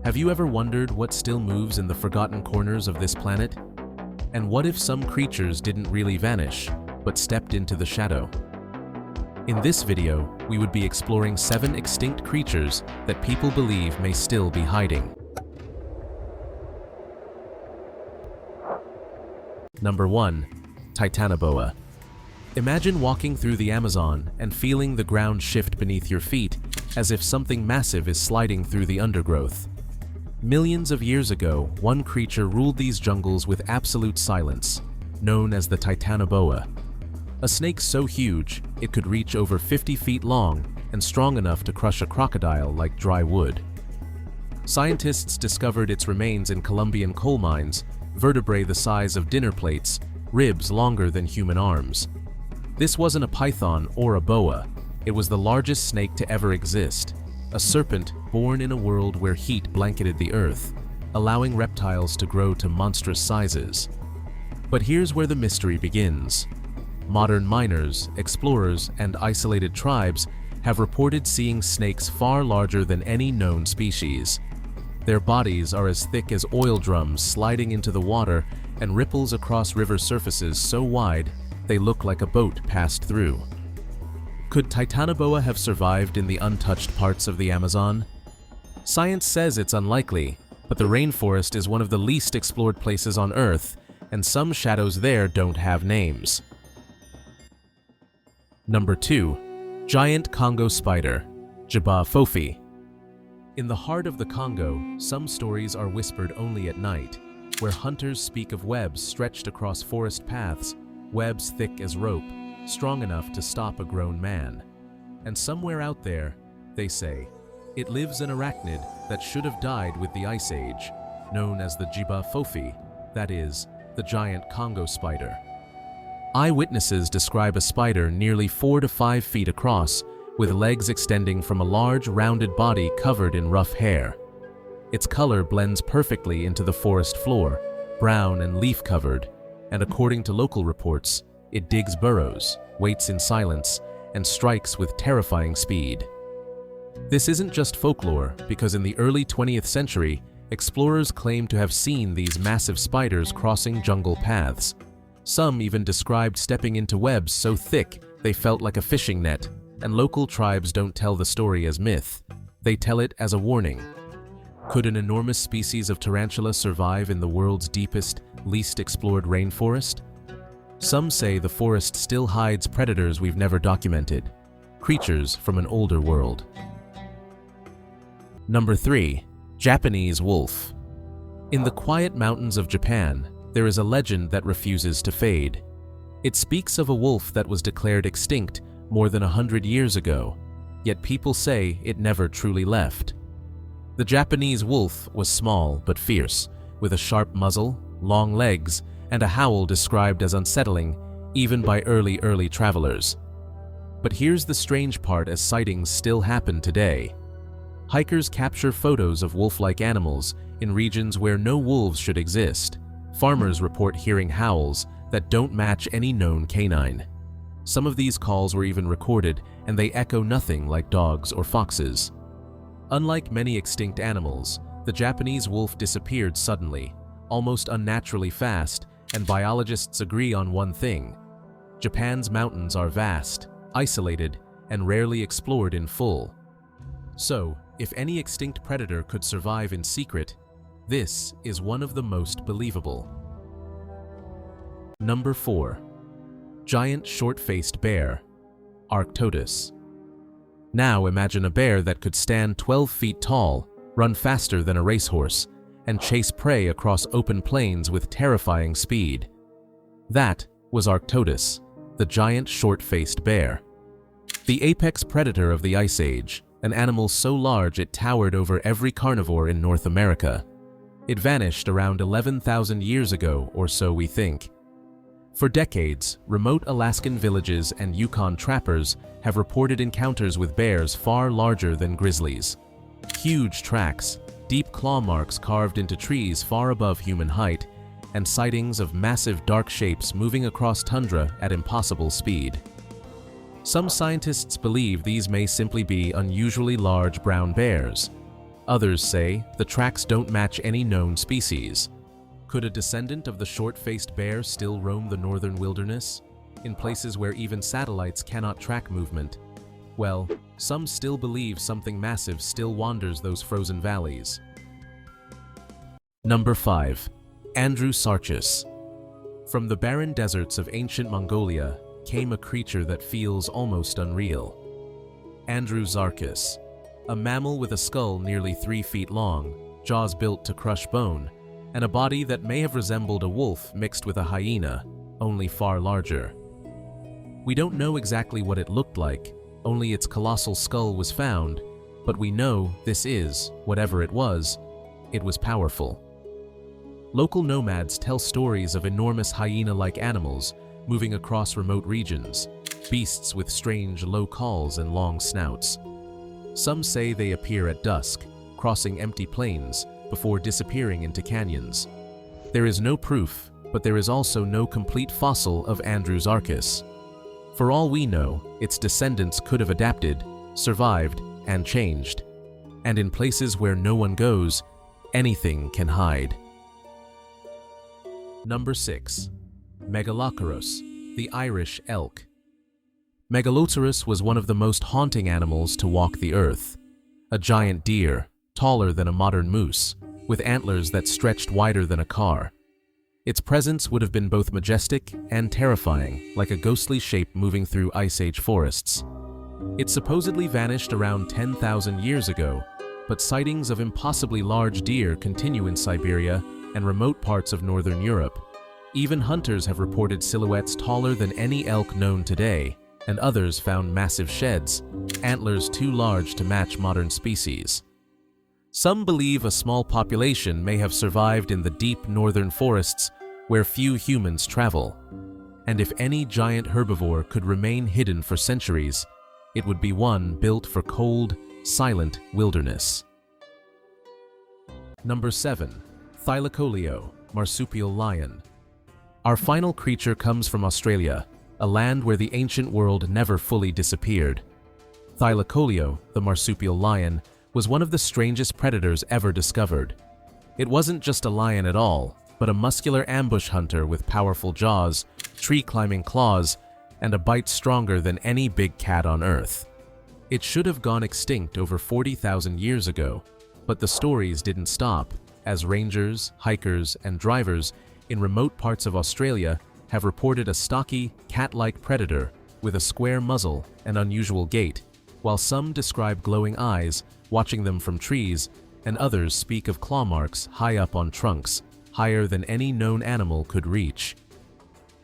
Have you ever wondered what still moves in the forgotten corners of this planet? And what if some creatures didn't really vanish, but stepped into the shadow? In this video, we would be exploring 7 extinct creatures that people believe may still be hiding. Number 1. TITANOBOA. Imagine walking through the Amazon and feeling the ground shift beneath your feet as if something massive is sliding through the undergrowth. Millions of years ago, one creature ruled these jungles with absolute silence, known as the TITANOBOA. A snake so huge, it could reach over 50 feet long and strong enough to crush a crocodile like dry wood. Scientists discovered its remains in Colombian coal mines, vertebrae the size of dinner plates, ribs longer than human arms. This wasn't a python or a boa. It was the largest snake to ever exist, a serpent born in a world where heat blanketed the earth, allowing reptiles to grow to monstrous sizes. But here's where the mystery begins. Modern miners, explorers, and isolated tribes have reported seeing snakes far larger than any known species. Their bodies are as thick as oil drums sliding into the water and ripples across river surfaces so wide they look like a boat passed through. Could TITANOBOA have survived in the untouched parts of the Amazon? Science says it's unlikely, but the rainforest is one of the least explored places on Earth, and some shadows there don't have names. Number 2. Giant Congo spider, FOFI. In the heart of the Congo, some stories are whispered only at night, where hunters speak of webs stretched across forest paths, webs thick as rope, strong enough to stop a grown man. And somewhere out there, they say, it lives an arachnid that should have died with the Ice Age, known as the FOFI, that is, the giant Congo spider. Eyewitnesses describe a spider nearly 4 to 5 feet across, with legs extending from a large, rounded body covered in rough hair. Its color blends perfectly into the forest floor, brown and leaf-covered, and according to local reports, it digs burrows, waits in silence, and strikes with terrifying speed. This isn't just folklore, because in the early 20th century, explorers claimed to have seen these massive spiders crossing jungle paths. Some even described stepping into webs so thick they felt like a fishing net, and local tribes don't tell the story as myth. They tell it as a warning. Could an enormous species of tarantula survive in the world's deepest, least explored rainforest? Some say the forest still hides predators we've never documented, creatures from an older world. Number 3. Japanese wolf. In the quiet mountains of Japan, there is a legend that refuses to fade. It speaks of a wolf that was declared extinct more than 100 years ago, yet people say it never truly left. The Japanese wolf was small but fierce, with a sharp muzzle, long legs, and a howl described as unsettling even by early travelers. But here's the strange part, as sightings still happen today. Hikers capture photos of wolf-like animals in regions where no wolves should exist. Farmers report hearing howls that don't match any known canine. Some of these calls were even recorded, and they echo nothing like dogs or foxes. Unlike many extinct animals, the Japanese wolf disappeared suddenly, almost unnaturally fast, and biologists agree on one thing. Japan's mountains are vast, isolated, and rarely explored in full. So, if any extinct predator could survive in secret, this is one of the most believable. Number 4. Giant short-faced bear, ARCTODUS. Now imagine a bear that could stand 12 feet tall, run faster than a racehorse, and chase prey across open plains with terrifying speed. That was ARCTODUS, the giant short-faced bear. The apex predator of the Ice Age, an animal so large it towered over every carnivore in North America. It vanished around 11,000 years ago, or so we think. For decades, remote Alaskan villages and Yukon trappers have reported encounters with bears far larger than grizzlies. Huge tracks, deep claw marks carved into trees far above human height, and sightings of massive dark shapes moving across tundra at impossible speed. Some scientists believe these may simply be unusually large brown bears. Others say the tracks don't match any known species. Could a descendant of the short-faced bear still roam the northern wilderness, in places where even satellites cannot track movement? Well, some still believe something massive still wanders those frozen valleys. Number 5. ANDREWSARCHUS. From the barren deserts of ancient Mongolia came a creature that feels almost unreal. ANDREWSARCHUS, a mammal with a skull nearly 3 feet long, jaws built to crush bone, and a body that may have resembled a wolf mixed with a hyena, only far larger. We don't know exactly what it looked like, only its colossal skull was found, but we know this is, whatever it was powerful. Local nomads tell stories of enormous hyena-like animals moving across remote regions, beasts with strange low calls and long snouts. Some say they appear at dusk, crossing empty plains before disappearing into canyons. There is no proof, but there is also no complete fossil of ANDREWSARCHUS. For all we know, its descendants could have adapted, survived, and changed. And in places where no one goes, anything can hide. Number 6. MEGALOCEROS, the Irish elk. MEGALOCEROS was one of the most haunting animals to walk the earth. A giant deer, taller than a modern moose, with antlers that stretched wider than a car. Its presence would have been both majestic and terrifying, like a ghostly shape moving through Ice Age forests. It supposedly vanished around 10,000 years ago, but sightings of impossibly large deer continue in Siberia and remote parts of northern Europe. Even hunters have reported silhouettes taller than any elk known today, and others found massive sheds, antlers too large to match modern species. Some believe a small population may have survived in the deep northern forests where few humans travel. And if any giant herbivore could remain hidden for centuries, it would be one built for cold, silent wilderness. Number 7. THYLACOLEO, marsupial lion. Our final creature comes from Australia, a land where the ancient world never fully disappeared. THYLACOLEO, the marsupial lion, was one of the strangest predators ever discovered. It wasn't just a lion at all, but a muscular ambush hunter with powerful jaws, tree-climbing claws, and a bite stronger than any big cat on Earth. It should have gone extinct over 40,000 years ago, but the stories didn't stop, as rangers, hikers, and drivers in remote parts of Australia have reported a stocky, cat-like predator with a square muzzle and unusual gait, while some describe glowing eyes watching them from trees, and others speak of claw marks high up on trunks, higher than any known animal could reach.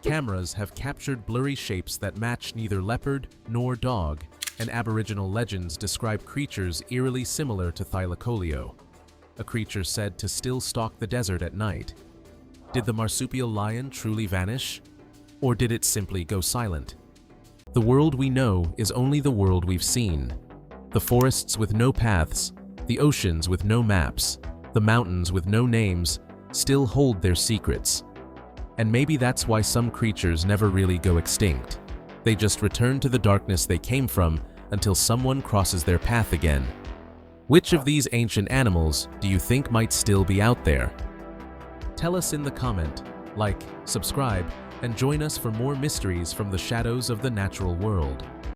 Cameras have captured blurry shapes that match neither leopard nor dog, and Aboriginal legends describe creatures eerily similar to THYLACOLEO, a creature said to still stalk the desert at night. Did the marsupial lion truly vanish? Or did it simply go silent? The world we know is only the world we've seen. The forests with no paths, the oceans with no maps, the mountains with no names, still hold their secrets. And maybe that's why some creatures never really go extinct. They just return to the darkness they came from until someone crosses their path again. Which of these ancient animals do you think might still be out there? Tell us in the comment, like, subscribe, and join us for more mysteries from the shadows of the natural world.